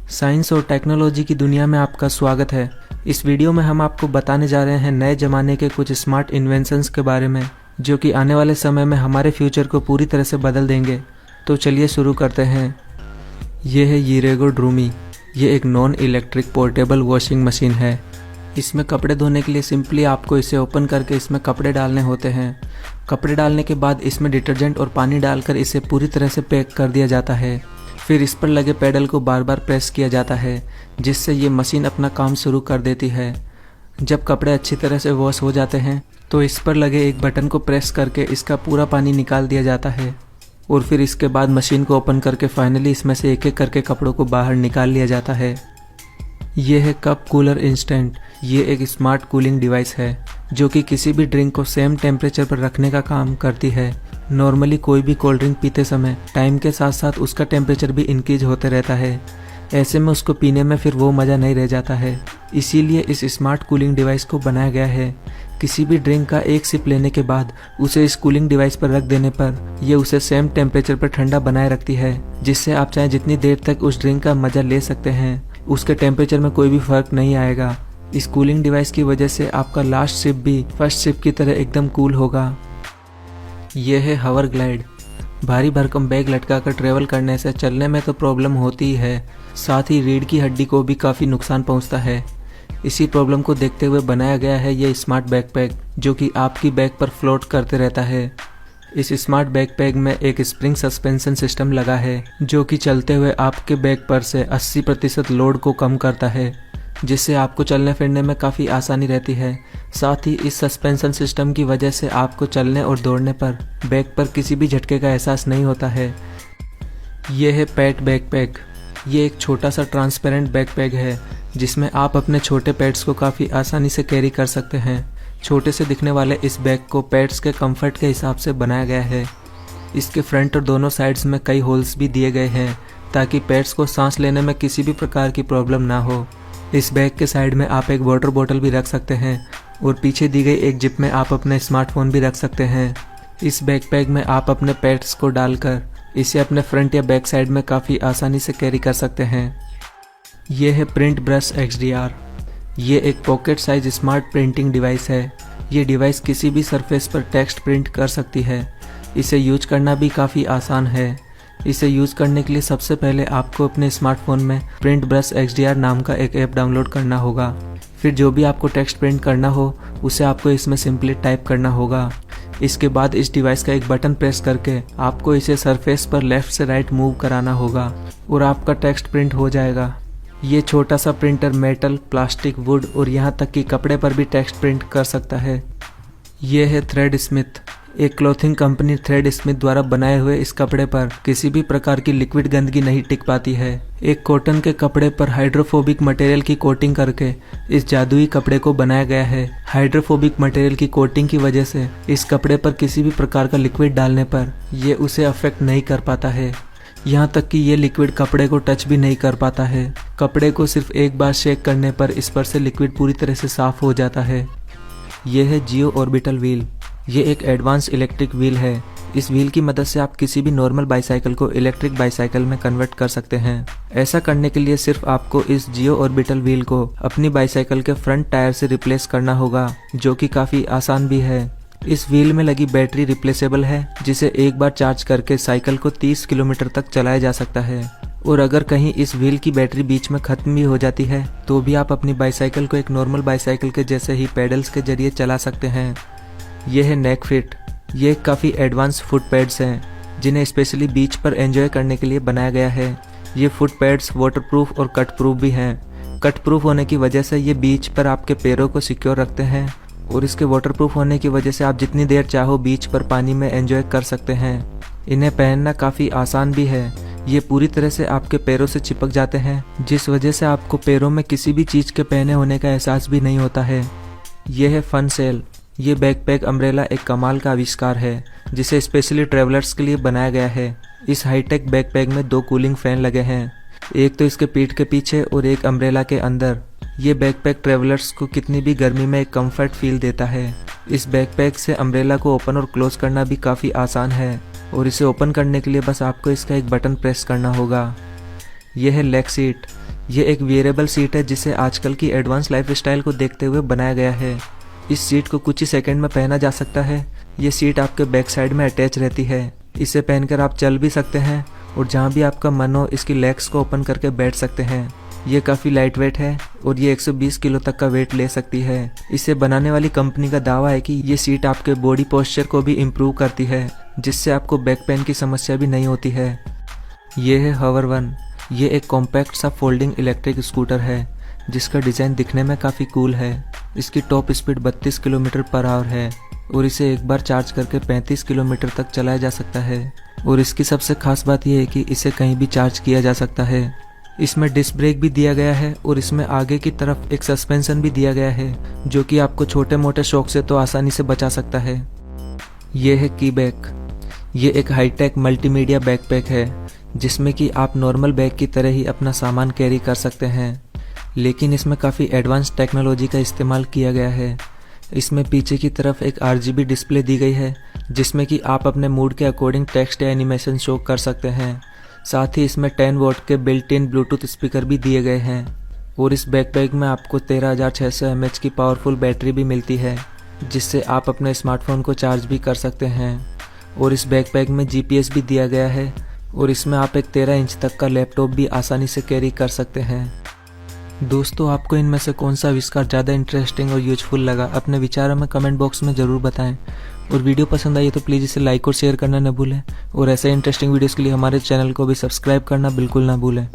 Science और technology की दुनिया में आपका स्वागत है। इस वीडियो में हम आपको बताने जा रहे हैं नए ज़माने के कुछ स्मार्ट इन्वेंशंस के बारे में, जो कि आने वाले समय में हमारे फ्यूचर को पूरी तरह से बदल देंगे। तो चलिए शुरू करते हैं। ये है यिरेगो ड्रूमी। ये एक non electric portable washing machine है। इसमें कपड़े धोने के लिए सिंपली आपको इसे ओपन करके इसमें कपड़े डालने होते हैं। कपड़े डालने के बाद इसमें डिटर्जेंट और पानी डालकर इसे पूरी तरह से पैक कर दिया जाता है। फिर इस पर लगे पैडल को बार बार प्रेस किया जाता है, जिससे ये मशीन अपना काम शुरू कर देती है। जब कपड़े अच्छी तरह से वॉश हो जाते हैं तो इस पर लगे एक बटन को प्रेस करके इसका पूरा पानी निकाल दिया जाता है और फिर इसके बाद मशीन को ओपन करके फाइनली इसमें से एक एक करके कपड़ों को बाहर निकाल लिया जाता है। ये है कप कूलर इंस्टेंट। ये एक स्मार्ट कूलिंग डिवाइस है जो कि किसी भी ड्रिंक को सेम टेम्परेचर पर रखने का काम करती है। नॉर्मली कोई भी कोल्ड ड्रिंक पीते समय टाइम के साथ साथ उसका टेम्परेचर भी इंक्रीज होते रहता है। ऐसे में उसको पीने में फिर वो मज़ा नहीं रह जाता है। इसीलिए इस स्मार्ट कूलिंग डिवाइस को बनाया गया है। किसी भी ड्रिंक का एक सिप लेने के बाद उसे इस कूलिंग डिवाइस पर रख देने पर ये उसे सेम टेम्परेचर पर ठंडा बनाए रखती है, जिससे आप चाहे जितनी देर तक उस ड्रिंक का मज़ा ले सकते हैं, उसके टेम्परेचर में कोई भी फर्क नहीं आएगा। इस कूलिंग डिवाइस की वजह से आपका लास्ट सिप भी फर्स्ट सिप की तरह एकदम कूल होगा। यह है हवर ग्लाइड। भारी भरकम बैग लटकाकर ट्रेवल करने से चलने में तो प्रॉब्लम होती ही है, साथ ही रीढ़ की हड्डी को भी काफ़ी नुकसान पहुंचता है। इसी प्रॉब्लम को देखते हुए बनाया गया है ये स्मार्ट बैकपैक, जो कि आपकी बैग पर फ्लोट करते रहता है। इस स्मार्ट बैकपैक में एक स्प्रिंग सस्पेंशन सिस्टम लगा है, जो कि चलते हुए आपके बैग पर से 80% लोड को कम करता है, जिससे आपको चलने फिरने में काफ़ी आसानी रहती है। साथ ही इस सस्पेंशन सिस्टम की वजह से आपको चलने और दौड़ने पर बैग पर किसी भी झटके का एहसास नहीं होता है। यह है पेट बैकपैक। ये एक छोटा सा ट्रांसपेरेंट बैकपैक है, जिसमें आप अपने छोटे पेट्स को काफ़ी आसानी से कैरी कर सकते हैं। छोटे से दिखने वाले इस बैग को पेट्स के कंफर्ट के हिसाब से बनाया गया है। इसके फ्रंट और दोनों साइड्स में कई होल्स भी दिए गए हैं, ताकि पेट्स को सांस लेने में किसी भी प्रकार की प्रॉब्लम ना हो। इस बैग के साइड में आप एक वाटर बोतल भी रख सकते हैं और पीछे दी गई एक जिप में आप अपना स्मार्टफोन भी रख सकते हैं। इस बैकपैक में आप अपने पेट्स को डालकर इसे अपने फ्रंट या बैक साइड में काफ़ी आसानी से कैरी कर सकते हैं। यह है प्रिंट ब्रश XDR। ये एक pocket size smart printing device है। ये डिवाइस किसी भी सरफेस पर टेक्स्ट प्रिंट कर सकती है। इसे यूज करना भी काफ़ी आसान है। इसे यूज़ करने के लिए सबसे पहले आपको अपने स्मार्टफोन में प्रिंट ब्रश XDR नाम का एक ऐप डाउनलोड करना होगा। फिर जो भी आपको टेक्स्ट प्रिंट करना हो उसे आपको इसमें सिंपली टाइप करना होगा। इसके बाद इस डिवाइस का एक बटन प्रेस करके आपको इसे सरफेस पर लेफ्ट से राइट मूव कराना होगा और आपका टेक्स्ट प्रिंट हो जाएगा। ये छोटा सा प्रिंटर मेटल, प्लास्टिक, वुड और यहाँ तक कि कपड़े पर भी टेक्स्ट प्रिंट कर सकता है। ये है थ्रेड स्मिथ। एक क्लॉथिंग कंपनी थ्रेड स्मिथ द्वारा बनाए हुए इस कपड़े पर किसी भी प्रकार की लिक्विड गंदगी नहीं टिक पाती है। एक कॉटन के कपड़े पर हाइड्रोफोबिक मटेरियल की कोटिंग करके इस जादुई कपड़े को बनाया गया है। हाइड्रोफोबिक मटेरियल की कोटिंग की वजह से इस कपड़े पर किसी भी प्रकार का लिक्विड डालने पर ये उसे अफेक्ट नहीं कर पाता है। यहाँ तक कि ये लिक्विड कपड़े को टच भी नहीं कर पाता है। कपड़े को सिर्फ एक बार शेक करने पर इस पर से लिक्विड पूरी तरह से साफ हो जाता है। यह है जियो ऑर्बिटल व्हील। ये एक एडवांस इलेक्ट्रिक व्हील है। इस व्हील की मदद से आप किसी भी नॉर्मल बाईसाइकिल को इलेक्ट्रिक बाईसाइकिल में कन्वर्ट कर सकते हैं। ऐसा करने के लिए सिर्फ आपको इस जियो ऑर्बिटल व्हील को अपनी बाईसाइकिल के फ्रंट टायर से रिप्लेस करना होगा, जो कि काफ़ी आसान भी है। इस व्हील में लगी बैटरी रिप्लेसेबल है, जिसे एक बार चार्ज करके साइकिल को 30 किलोमीटर तक चलाया जा सकता है। और अगर कहीं इस व्हील की बैटरी बीच में ख़त्म भी हो जाती है तो भी आप अपनी बाईसाइकिल को एक नॉर्मल बाईसाइकिल के जैसे ही पेडल्स के जरिए चला सकते हैं। यह है नेक फिट। ये काफ़ी एडवांस फुट पैड्स हैं, जिन्हें स्पेशली बीच पर एंजॉय करने के लिए बनाया गया है। ये फुट पैड्स वाटरप्रूफ और कट प्रूफ भी हैं। कट प्रूफ होने की वजह से ये बीच पर आपके पैरों को सिक्योर रखते हैं और इसके वाटरप्रूफ होने की वजह से आप जितनी देर चाहो बीच पर पानी में एंजॉय कर सकते हैं। इन्हें पहनना काफ़ी आसान भी है। ये पूरी तरह से आपके पैरों से चिपक जाते हैं, जिस वजह से आपको पैरों में किसी भी चीज़ के पहने होने का एहसास भी नहीं होता है। यह है फन सेल। ये बैकपैक अम्ब्रेला एक कमाल का आविष्कार है, जिसे स्पेशली ट्रैवलर्स के लिए बनाया गया है। इस हाईटेक बैकपैक में 2 कूलिंग फैन लगे हैं, एक तो इसके पीठ के पीछे और एक अम्ब्रेला के अंदर। ये बैकपैक ट्रैवलर्स को कितनी भी गर्मी में एक कंफर्ट फील देता है। इस बैकपैक से अम्ब्रेला को ओपन और क्लोज करना भी काफ़ी आसान है और इसे ओपन करने के लिए बस आपको इसका एक बटन प्रेस करना होगा। यह है लेग सीट। ये एक वेयरेबल सीट है जिसे आजकल की एडवांस लाइफस्टाइल को देखते हुए बनाया गया है। इस सीट को कुछ ही सेकंड में पहना जा सकता है। ये सीट आपके बैक साइड में अटैच रहती है। इसे पहनकर आप चल भी सकते हैं और जहाँ भी आपका मन हो इसकी लेग्स को ओपन करके बैठ सकते हैं। ये काफ़ी लाइट वेट है और ये 120 किलो तक का वेट ले सकती है। इसे बनाने वाली कंपनी का दावा है कि ये सीट आपके बॉडी पोस्चर को भी इम्प्रूव करती है, जिससे आपको बैक पेन की समस्या भी नहीं होती है। ये है हवर वन। ये एक कॉम्पैक्ट सा फोल्डिंग इलेक्ट्रिक स्कूटर है जिसका डिज़ाइन दिखने में काफ़ी कूल है। इसकी top speed 32 kilometre per hour है और इसे एक बार चार्ज करके 35 किलोमीटर तक चलाया जा सकता है। और इसकी सबसे खास बात यह है कि इसे कहीं भी चार्ज किया जा सकता है। इसमें डिस्क ब्रेक भी दिया गया है और इसमें आगे की तरफ एक सस्पेंशन भी दिया गया है जो कि आपको छोटे मोटे शॉक से तो आसानी से बचा सकता है। ये है की बैग। ये एक हाईटेक मल्टीमीडिया बैकपैक है जिसमें कि आप नॉर्मल बैग की तरह ही अपना सामान कैरी कर सकते हैं, लेकिन इसमें काफ़ी एडवांस टेक्नोलॉजी का इस्तेमाल किया गया है। इसमें पीछे की तरफ एक RGB डिस्प्ले दी गई है जिसमें कि आप अपने मूड के अकॉर्डिंग टेक्स्ट या एनिमेशन शो कर सकते हैं। साथ ही इसमें 10 वॉट के बिल्ट इन ब्लूटूथ स्पीकर भी दिए गए हैं और इस बैकपैक में आपको 13,600 mAh की पावरफुल बैटरी भी मिलती है जिससे आप अपने स्मार्टफोन को चार्ज भी कर सकते हैं। और इस बैकपैक में GPS भी दिया गया है और इसमें आप एक 13 इंच तक का लैपटॉप भी आसानी से कैरी कर सकते हैं। दोस्तों, आपको इनमें से कौन सा आविष्कार ज़्यादा इंटरेस्टिंग और यूजफुल लगा, अपने विचारों में कमेंट बॉक्स में ज़रूर बताएं। और वीडियो पसंद आई तो प्लीज़ इसे लाइक और शेयर करना न भूलें और ऐसे इंटरेस्टिंग वीडियोस के लिए हमारे चैनल को भी सब्सक्राइब करना बिल्कुल ना भूलें।